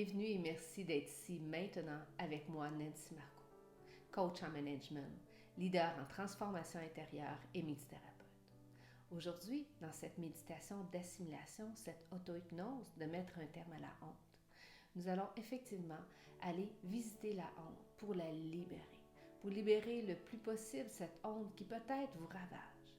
Bienvenue et merci d'être ici maintenant avec moi, Nancy Marco, coach en management, leader en transformation intérieure et médithérapeute. Aujourd'hui, dans cette méditation d'assimilation, cette auto-hypnose de mettre un terme à la honte, nous allons effectivement aller visiter la honte pour la libérer, pour libérer le plus possible cette honte qui peut-être vous ravage.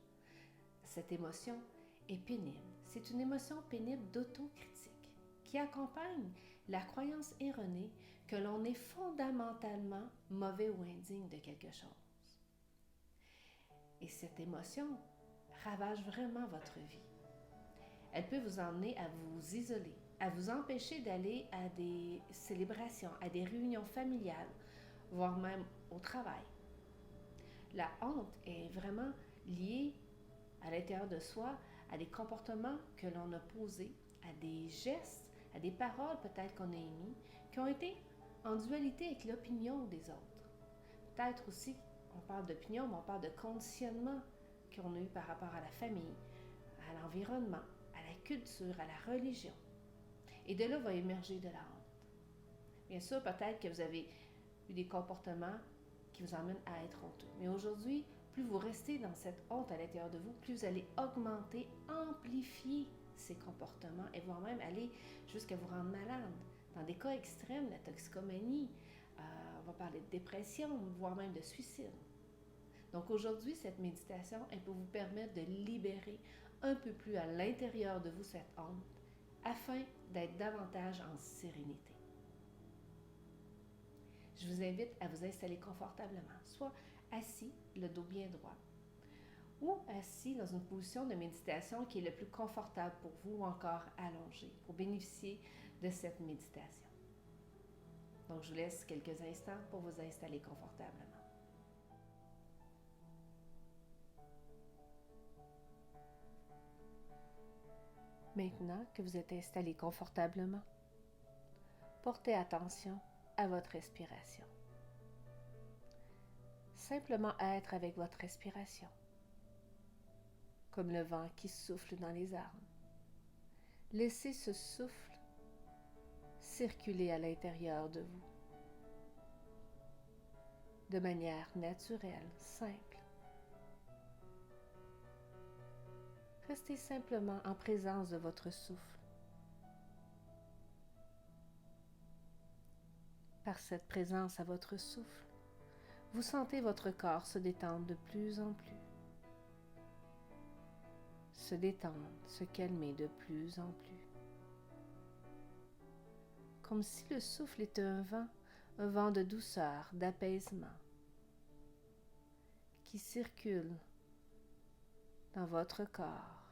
Cette émotion est pénible. C'est une émotion pénible d'autocritique qui accompagne la croyance erronée que l'on est fondamentalement mauvais ou indigne de quelque chose. Et cette émotion ravage vraiment votre vie. Elle peut vous emmener à vous isoler, à vous empêcher d'aller à des célébrations, à des réunions familiales, voire même au travail. La honte est vraiment liée à l'intérieur de soi à des comportements que l'on a posés, à des gestes, à des paroles peut-être qu'on a émis, qui ont été en dualité avec l'opinion des autres. Peut-être aussi, on parle d'opinion, mais on parle de conditionnement qu'on a eu par rapport à la famille, à l'environnement, à la culture, à la religion. Et de là va émerger de la honte. Bien sûr, peut-être que vous avez eu des comportements qui vous emmènent à être honteux. Mais aujourd'hui, plus vous restez dans cette honte à l'intérieur de vous, plus vous allez augmenter, amplifier ces comportements et voire même aller jusqu'à vous rendre malade. Dans des cas extrêmes, la toxicomanie, on va parler de dépression, voire même de suicide. Donc aujourd'hui, cette méditation, elle peut vous permettre de libérer un peu plus à l'intérieur de vous cette honte afin d'être davantage en sérénité. Je vous invite à vous installer confortablement, soit assis, le dos bien droit, ou assis dans une position de méditation qui est le plus confortable pour vous, ou encore allongé, pour bénéficier de cette méditation. Donc, je vous laisse quelques instants pour vous installer confortablement. Maintenant que vous êtes installé confortablement, portez attention à votre respiration. Simplement être avec votre respiration, comme le vent qui souffle dans les arbres. Laissez ce souffle circuler à l'intérieur de vous, de manière naturelle, simple. Restez simplement en présence de votre souffle. Par cette présence à votre souffle, vous sentez votre corps se détendre de plus en plus. Se détendre, se calmer de plus en plus. Comme si le souffle était un vent de douceur, d'apaisement, qui circule dans votre corps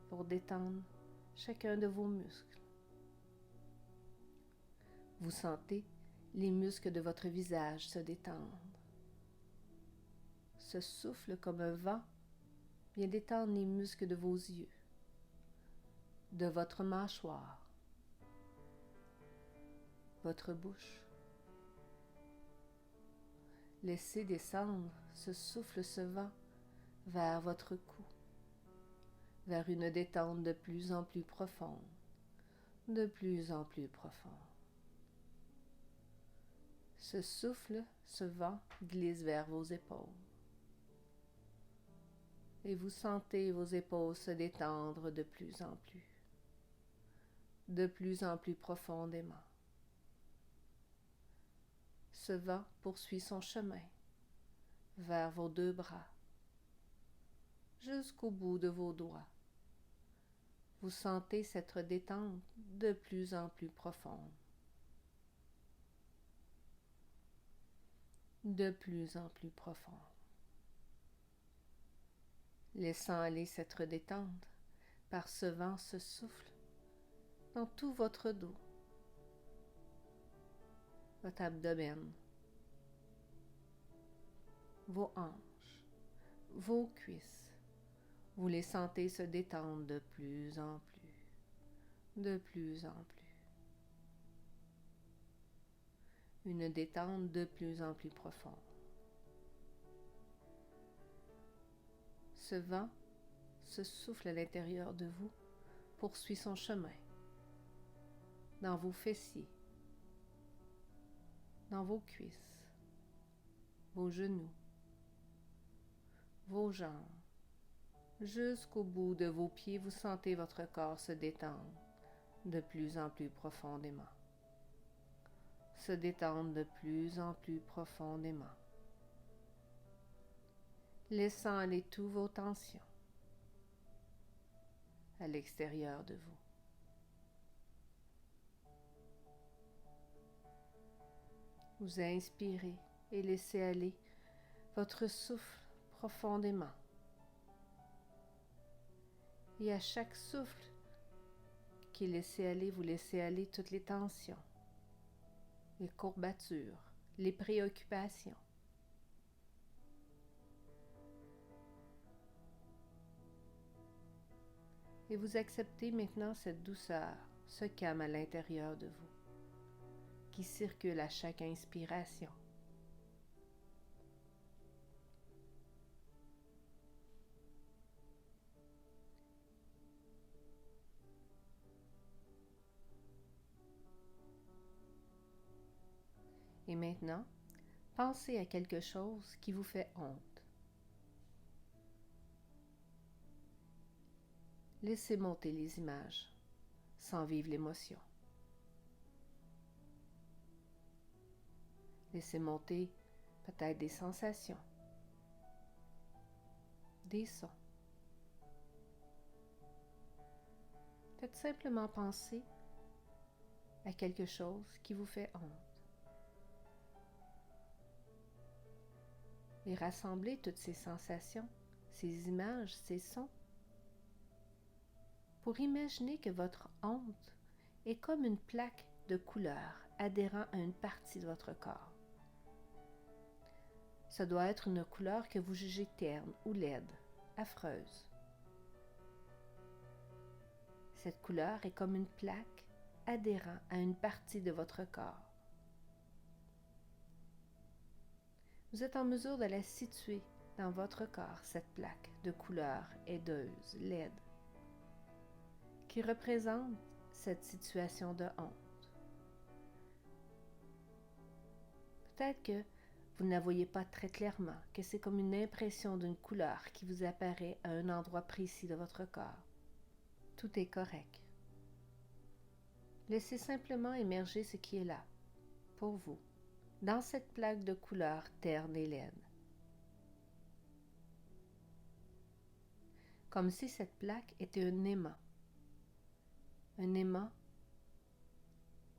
pour détendre chacun de vos muscles. Vous sentez les muscles de votre visage se détendre. Ce souffle comme un vent vient détendre les muscles de vos yeux, de votre mâchoire, votre bouche. Laissez descendre ce souffle, ce vent vers votre cou, vers une détente de plus en plus profonde, de plus en plus profonde. Ce souffle, ce vent glisse vers vos épaules. Et vous sentez vos épaules se détendre de plus en plus profondément. Ce vent poursuit son chemin vers vos deux bras, jusqu'au bout de vos doigts. Vous sentez cette détente de plus en plus profonde. De plus en plus profonde. Laissant aller cette détente par ce vent, ce souffle, dans tout votre dos, votre abdomen, vos hanches, vos cuisses. Vous les sentez se détendre de plus en plus, de plus en plus. Une détente de plus en plus profonde. Ce vent, ce souffle à l'intérieur de vous poursuit son chemin dans vos fessiers, dans vos cuisses, vos genoux, vos jambes. Jusqu'au bout de vos pieds, vous sentez votre corps se détendre de plus en plus profondément. Se détendre de plus en plus profondément. Laissant aller toutes vos tensions à l'extérieur de vous. Vous inspirez et laissez aller votre souffle profondément. Et à chaque souffle qui est laissé aller, vous laissez aller toutes les tensions, les courbatures, les préoccupations. Et vous acceptez maintenant cette douceur, ce calme à l'intérieur de vous, qui circule à chaque inspiration. Et maintenant, pensez à quelque chose qui vous fait honte. Laissez monter les images, sans vivre l'émotion. Laissez monter peut-être des sensations, des sons. Faites simplement penser à quelque chose qui vous fait honte. Et rassemblez toutes ces sensations, ces images, ces sons, pour imaginer que votre honte est comme une plaque de couleur adhérant à une partie de votre corps. Ça doit être une couleur que vous jugez terne ou laide, affreuse. Cette couleur est comme une plaque adhérant à une partie de votre corps. Vous êtes en mesure de la situer dans votre corps, cette plaque de couleur aideuse, laide, qui représente cette situation de honte. Peut-être que vous ne la voyez pas très clairement, que c'est comme une impression d'une couleur qui vous apparaît à un endroit précis de votre corps. Tout est correct. Laissez simplement émerger ce qui est là, pour vous, dans cette plaque de couleur terne et laide. Comme si cette plaque était un aimant. Un aimant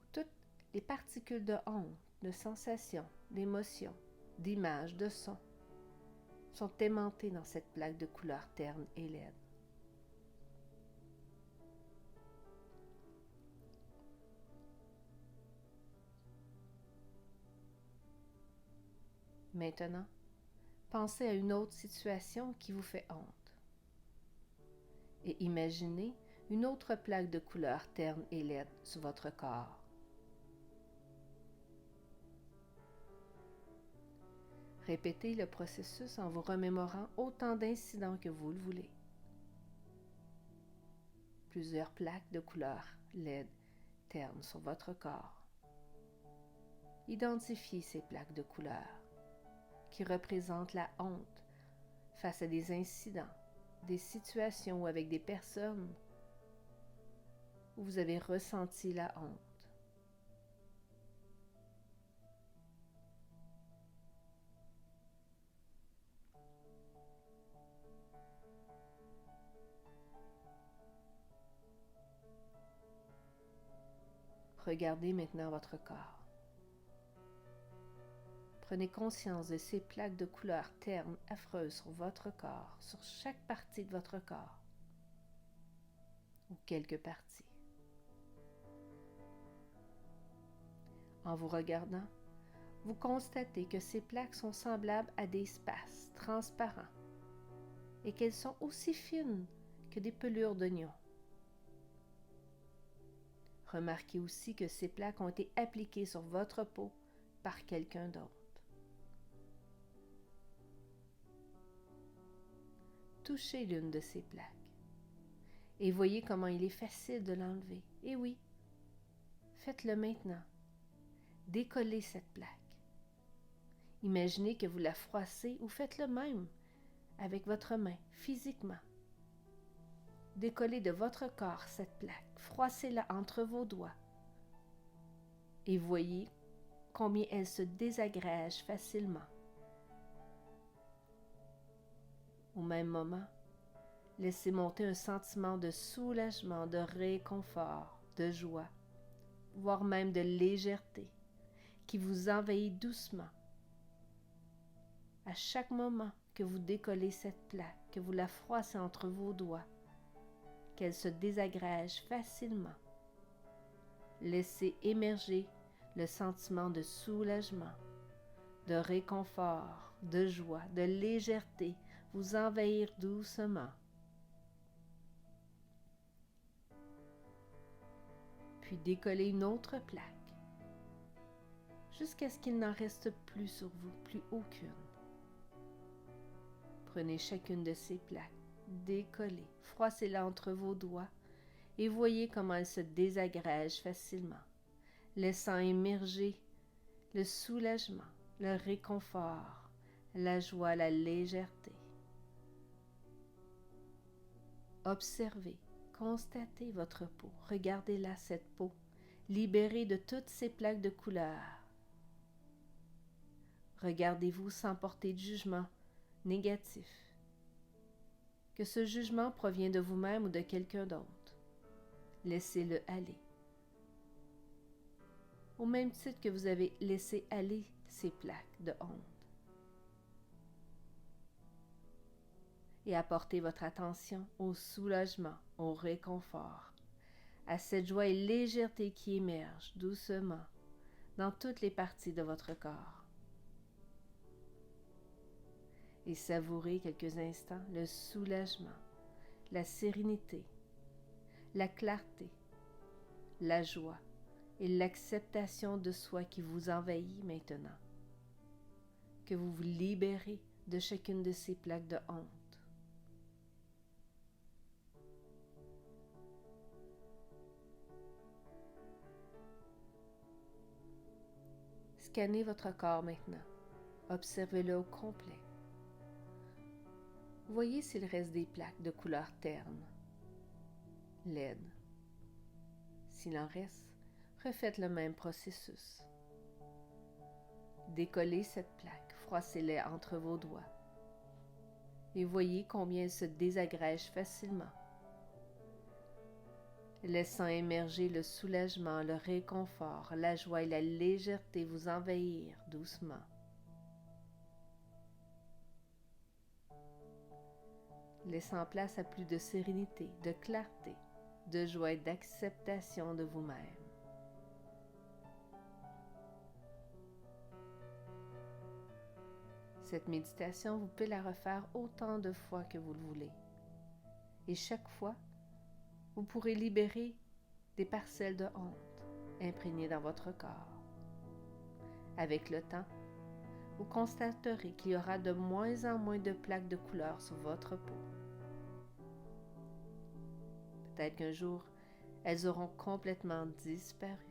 où toutes les particules de honte, de sensations, d'émotions, d'images, de sons sont aimantées dans cette plaque de couleur terne et laide. Maintenant, pensez à une autre situation qui vous fait honte. Et imaginez une autre plaque de couleur terne et laide sur votre corps. Répétez le processus en vous remémorant autant d'incidents que vous le voulez. Plusieurs plaques de couleur laide, terne sur votre corps. Identifiez ces plaques de couleur qui représentent la honte face à des incidents, des situations ou avec des personnes où vous avez ressenti la honte. Regardez maintenant votre corps. Prenez conscience de ces plaques de couleur terne, affreuses sur votre corps, sur chaque partie de votre corps, ou quelques parties. En vous regardant, vous constatez que ces plaques sont semblables à des spasmes transparents et qu'elles sont aussi fines que des pelures d'oignons. Remarquez aussi que ces plaques ont été appliquées sur votre peau par quelqu'un d'autre. Touchez l'une de ces plaques et voyez comment il est facile de l'enlever. Et oui, Faites-le maintenant. Décollez cette plaque. Imaginez que vous la froissez ou faites le même avec votre main, physiquement. Décollez de votre corps cette plaque, froissez-la entre vos doigts et voyez combien elle se désagrège facilement. Au même moment, laissez monter un sentiment de soulagement, de réconfort, de joie, voire même de légèreté qui vous envahit doucement. À chaque moment que vous décollez cette plaque, que vous la froissez entre vos doigts, qu'elle se désagrège facilement, laissez émerger le sentiment de soulagement, de réconfort, de joie, de légèreté vous envahir doucement. Puis décollez une autre plaque, jusqu'à ce qu'il n'en reste plus sur vous, plus aucune. Prenez chacune de ces plaques, décollez, froissez-la entre vos doigts et voyez comment elle se désagrège facilement, laissant émerger le soulagement, le réconfort, la joie, la légèreté. Observez, constatez votre peau, regardez-la, cette peau, libérée de toutes ces plaques de couleur. Regardez-vous sans porter de jugement négatif. Que ce jugement provient de vous-même ou de quelqu'un d'autre. Laissez-le aller. Au même titre que vous avez laissé aller ces plaques de honte. Et apportez votre attention au soulagement, au réconfort, à cette joie et légèreté qui émerge doucement dans toutes les parties de votre corps. Et savourez quelques instants le soulagement, la sérénité, la clarté, la joie et l'acceptation de soi qui vous envahit maintenant, que vous vous libérez de chacune de ces plaques de honte. Scannez votre corps maintenant. Observez-le au complet. Voyez s'il reste des plaques de couleur terne, laide. S'il en reste, refaites le même processus. Décollez cette plaque, froissez-la entre vos doigts et voyez combien elle se désagrège facilement, laissant émerger le soulagement, le réconfort, la joie et la légèreté vous envahir doucement. Laissant place à plus de sérénité, de clarté, de joie et d'acceptation de vous-même. Cette méditation, vous pouvez la refaire autant de fois que vous le voulez. Et chaque fois, vous pourrez libérer des parcelles de honte imprégnées dans votre corps. Avec le temps, vous constaterez qu'il y aura de moins en moins de plaques de couleur sur votre peau. Peut-être qu'un jour, elles auront complètement disparu.